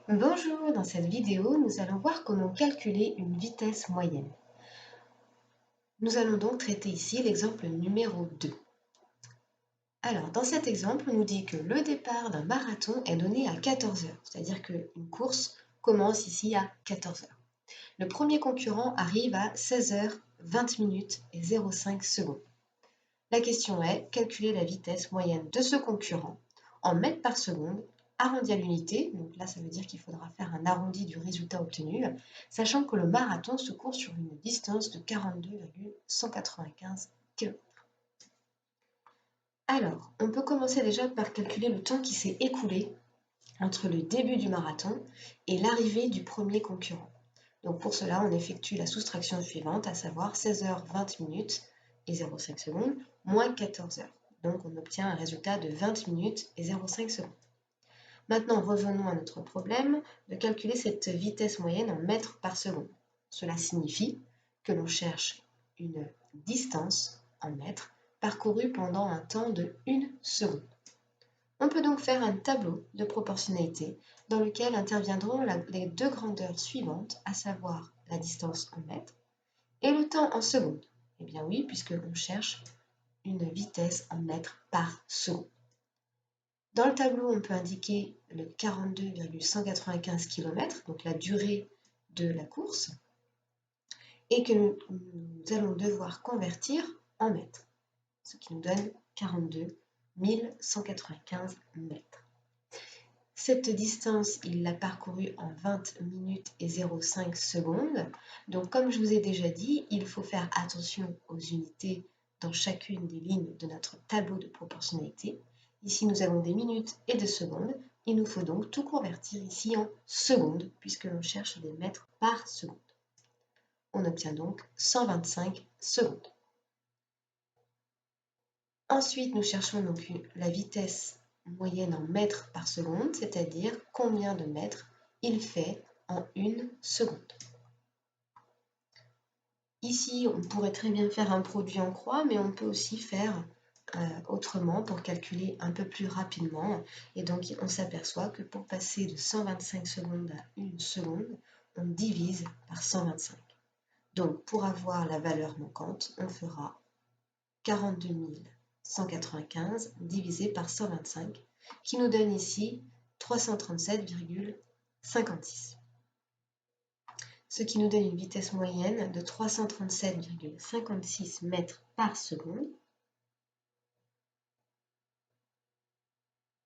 Bonjour, dans cette vidéo, nous allons voir comment calculer une vitesse moyenne. Nous allons donc traiter ici l'exemple numéro 2. Alors, dans cet exemple, on nous dit que le départ d'un marathon est donné à 14 heures, c'est-à-dire qu'une course commence ici à 14 heures. Le premier concurrent arrive à 16 heures 20 minutes et 05 secondes. La question est, calculer la vitesse moyenne de ce concurrent en mètres par seconde arrondi à l'unité, donc là ça veut dire qu'il faudra faire un arrondi du résultat obtenu, sachant que le marathon se court sur une distance de 42,195 km. Alors, on peut commencer déjà par calculer le temps qui s'est écoulé entre le début du marathon et l'arrivée du premier concurrent. Donc pour cela, on effectue la soustraction suivante, à savoir 16 heures 20 minutes et 05 secondes moins 14 heures. Donc on obtient un résultat de 20 minutes et 05 secondes. Maintenant, revenons à notre problème de calculer cette vitesse moyenne en mètres par seconde. Cela signifie que l'on cherche une distance en mètres parcourue pendant un temps de 1 seconde. On peut donc faire un tableau de proportionnalité dans lequel interviendront les deux grandeurs suivantes, à savoir la distance en mètres et le temps en secondes. Eh bien oui, puisque l'on cherche une vitesse en mètres par seconde. Dans le tableau, on peut indiquer le 42,195 km, donc la durée de la course, et que nous allons devoir convertir en mètres, ce qui nous donne 42 195 mètres. Cette distance, il l'a parcourue en 20 minutes et 05 secondes. Donc, comme je vous ai déjà dit, il faut faire attention aux unités dans chacune des lignes de notre tableau de proportionnalité. Ici, nous avons des minutes et des secondes. Il nous faut donc tout convertir ici en secondes, puisque l'on cherche des mètres par seconde. On obtient donc 125 secondes. Ensuite, nous cherchons donc la vitesse moyenne en mètres par seconde, c'est-à-dire combien de mètres il fait en 1 seconde. Ici, on pourrait très bien faire un produit en croix, mais on peut aussi faire autrement pour calculer un peu plus rapidement. Et donc, on s'aperçoit que pour passer de 125 secondes à 1 seconde, on divise par 125. Donc, pour avoir la valeur manquante, on fera 42 195 divisé par 125, qui nous donne ici 337,56. Ce qui nous donne une vitesse moyenne de 337,56 mètres par seconde.